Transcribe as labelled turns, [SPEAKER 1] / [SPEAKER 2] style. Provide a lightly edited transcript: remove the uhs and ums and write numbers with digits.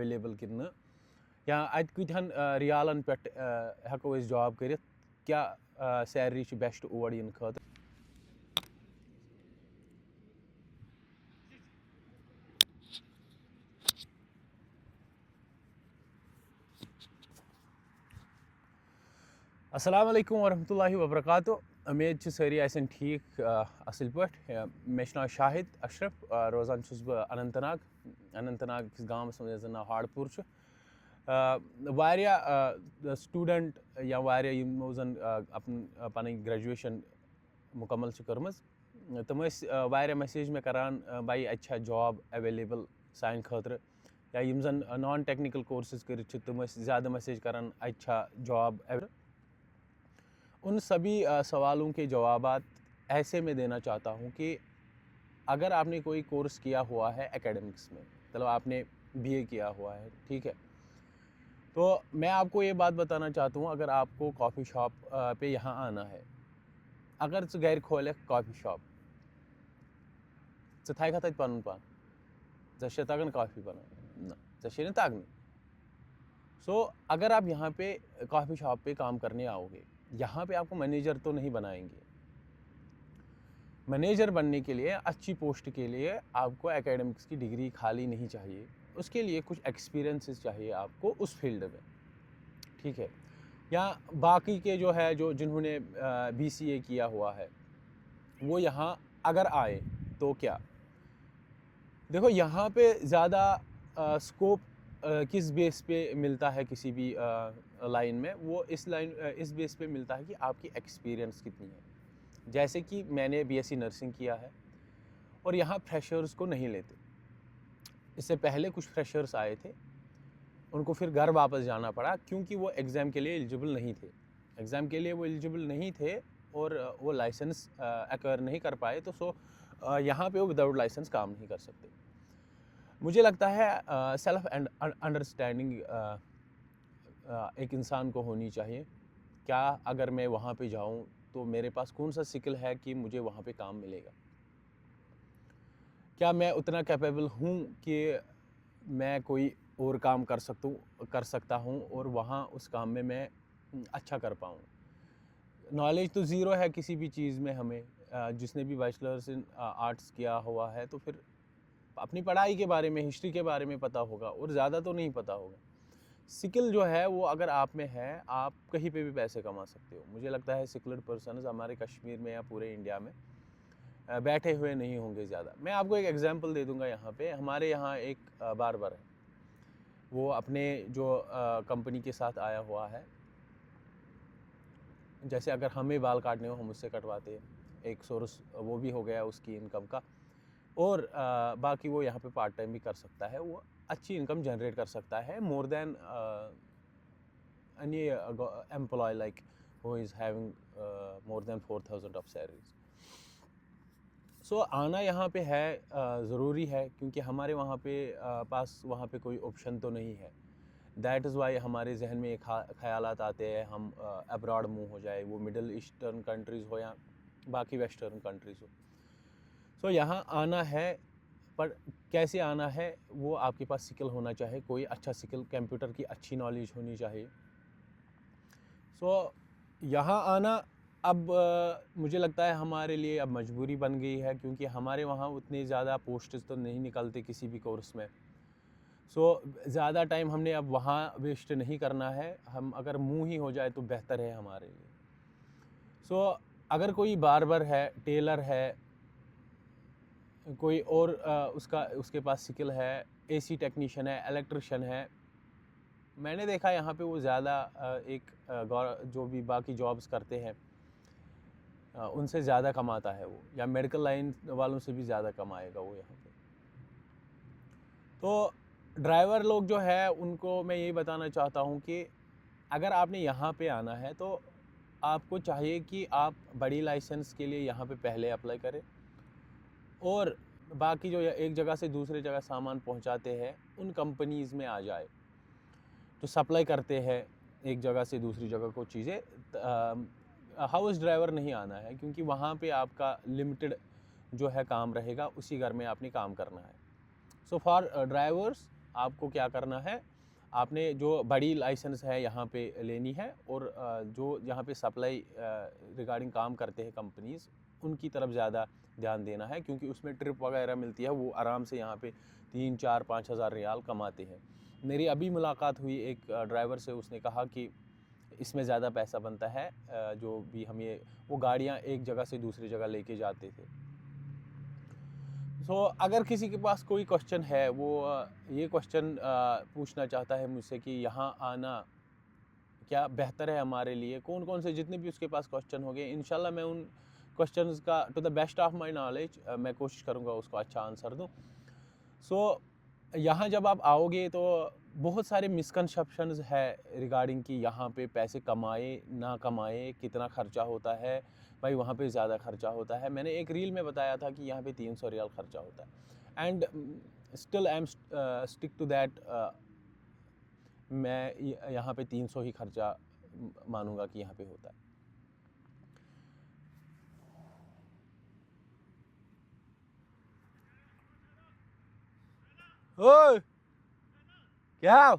[SPEAKER 1] Available किन्ना या अत कतहन रियालन पे हेको जॉब कर क्या सैलरी बेस्ट और इन खतर। अस्सलाम वालेकुम वरहमतुल्लाहि वबरकातुहू। उम्मीद सारी आसन ठीक असल पे। मे नाव शाहिद अशरफ, रोजान अनंतनाग किस गाँव नाव हाड़पुर। स्टूडेंट या यमो जन अपन ग्रेजुएशन मुकम्मल कर्म तम मैसेज मे करान भाई अच्छा जॉब अवेलेबल सान खतर, या यम जन नॉन टेक्निकल कोर्सेज कर तम ज़्यादा मैसेज करान अच्छा जॉब अवेलेबल। उन सभी सवालों के जवाबात ऐसे में देना चाहता हूँ कि अगर आपने कोई कोर्स किया हुआ है एकेडमिक्स में, मतलब आपने बीए किया हुआ है, ठीक है, तो मैं आपको ये बात बताना चाहता हूँ, अगर आपको कॉफ़ी शॉप पे यहाँ आना है, अगर घर खोले कॉफ़ी शॉप थ तक पन पान तगन कॉफ़ी बना ना तगन। सो अगर आप यहाँ पे कॉफ़ी शॉप पे काम करने आओगे, यहाँ पे आपको मैनेजर तो नहीं बनाएंगे। मैनेजर बनने के लिए, अच्छी पोस्ट के लिए आपको एकेडमिक्स की डिग्री खाली नहीं चाहिए, उसके लिए कुछ एक्सपीरियंसेस चाहिए आपको उस फील्ड में, ठीक है। या बाकी के जो है जो जिन्होंने बीसीए किया हुआ है वो यहाँ अगर आए तो क्या देखो, यहाँ पे ज़्यादा स्कोप किस बेस पे मिलता है किसी भी लाइन में, वो इस बेस पे मिलता है कि आपकी एक्सपीरियंस कितनी है। जैसे कि मैंने बीएससी नर्सिंग किया है और यहाँ फ्रेशर्स को नहीं लेते। इससे पहले कुछ फ्रेशर्स आए थे, उनको फिर घर वापस जाना पड़ा क्योंकि वो एग्ज़ाम के लिए एलिजिबल नहीं थे। एग्ज़ाम के लिए वो एलिजिबल नहीं थे और वो लाइसेंस एक्वायर नहीं कर पाए, तो यहाँ पे वो विदाउट लाइसेंस काम नहीं कर सकते। मुझे लगता है सेल्फ अंडरस्टैंडिंग एक इंसान को होनी चाहिए। क्या अगर मैं वहाँ पे जाऊँ तो मेरे पास कौन सा स्किल है कि मुझे वहाँ पे काम मिलेगा, क्या मैं उतना कैपेबल हूँ कि मैं कोई और काम कर सकता हूँ और वहाँ उस काम में मैं अच्छा कर पाऊँ। नॉलेज तो ज़ीरो है किसी भी चीज़ में हमें, जिसने भी बैचलर्स इन आर्ट्स किया हुआ है तो फिर अपनी पढ़ाई के बारे में, हिस्ट्री के बारे में पता होगा और ज़्यादा तो नहीं पता होगा। स्किल जो है वो अगर आप में है, आप कहीं पे भी पैसे कमा सकते हो। मुझे लगता है स्किल्ड पर्सन्स हमारे कश्मीर में या पूरे इंडिया में बैठे हुए नहीं होंगे ज़्यादा। मैं आपको एक एग्जांपल दे दूंगा। यहाँ पे हमारे यहाँ एक बार्बर है, वो अपने जो कंपनी के साथ आया हुआ है। जैसे अगर हमें बाल काटने हो हम उससे कटवाते हैं, एक सोर्स वो भी हो गया उसकी इनकम का, और बाकी वो यहाँ पे पार्ट टाइम भी कर सकता है, वो अच्छी इनकम जनरेट कर सकता है, more than any employ like who is having more than 4000 of salaries. So आना यहाँ पे है ज़रूरी है, क्योंकि हमारे वहाँ पे पास वहाँ पे कोई ऑप्शन तो नहीं है। दैट इज़ वाई हमारे जहन में एक ख़यालात आते हैं हम अब्रॉड मूव हो जाए, वो मिडल ईस्टर्न कंट्रीज़ हो या बाकी वेस्टर्न कंट्रीज़ हो। सो यहाँ आना है, पर कैसे आना है, वो आपके पास स्किल होना चाहिए, कोई अच्छा स्किल, कंप्यूटर की अच्छी नॉलेज होनी चाहिए। सो यहाँ आना अब मुझे लगता है हमारे लिए अब मजबूरी बन गई है, क्योंकि हमारे वहाँ उतनी ज़्यादा पोस्ट्स तो नहीं निकलते किसी भी कोर्स में। सो ज़्यादा टाइम हमने अब वहाँ वेस्ट नहीं करना है, हम अगर मूव ही हो जाए तो बेहतर है हमारे लिए। सो अगर कोई बार्बर है, टेलर है, कोई और उसके पास स्किल है, एसी टेक्नीशियन है, इलेक्ट्रिशियन है, मैंने देखा यहाँ पे वो ज़्यादा जो भी बाकी जॉब्स करते हैं उनसे ज़्यादा कमाता है वो, या मेडिकल लाइन वालों से भी ज़्यादा कमाएगा वो यहाँ पे। तो ड्राइवर लोग जो है उनको मैं यही बताना चाहता हूँ कि अगर आपने यहाँ पे आना है तो आपको चाहिए कि आप बड़ी लाइसेंस के लिए यहाँ पे पहले अप्लाई करें, और बाकी जो एक जगह से दूसरी जगह सामान पहुँचाते हैं उन कंपनीज़ में आ जाए, तो सप्लाई करते हैं एक जगह से दूसरी जगह को चीज़ें। हाउस ड्राइवर नहीं आना है, क्योंकि वहाँ पे आपका लिमिटेड जो है काम रहेगा, उसी घर में आपने काम करना है। सो फॉर ड्राइवर्स आपको क्या करना है, आपने जो बड़ी लाइसेंस है यहाँ पे लेनी है, और जो यहाँ पे सप्लाई रिगार्डिंग काम करते हैं कंपनीज़, उनकी तरफ ज़्यादा ध्यान देना है, क्योंकि उसमें ट्रिप वगैरह मिलती है, वो आराम से यहाँ पे 3, 4, 5 हज़ार रियाल कमाते हैं। मेरी अभी मुलाकात हुई एक ड्राइवर से, उसने कहा कि इसमें ज़्यादा पैसा बनता है, जो भी हम ये वो गाड़ियाँ एक जगह से दूसरी जगह लेके जाते थे। सो अगर किसी के पास कोई क्वेश्चन है, वो ये क्वेश्चन पूछना चाहता है मुझसे कि यहाँ आना क्या बेहतर है हमारे लिए, कौन कौन से जितने भी उसके पास क्वेश्चन हो गए, इंशाल्लाह मैं उन क्वेश्चंस का to the best of my knowledge मैं कोशिश करूँगा उसको अच्छा आंसर दूँ। सो यहाँ जब आप आओगे तो बहुत सारे मिसकंसेप्शंस है रिगार्डिंग कि यहाँ पे पैसे कमाए ना कमाए, कितना खर्चा होता है। भाई वहाँ पे ज़्यादा खर्चा होता है। मैंने एक रील में बताया था कि यहाँ पे 300 रियाल खर्चा होता है, and still I am stick to that. मैं यहाँ पे 300 ही खर्चा मानूंगा कि यहाँ पे होता है। ओए क्या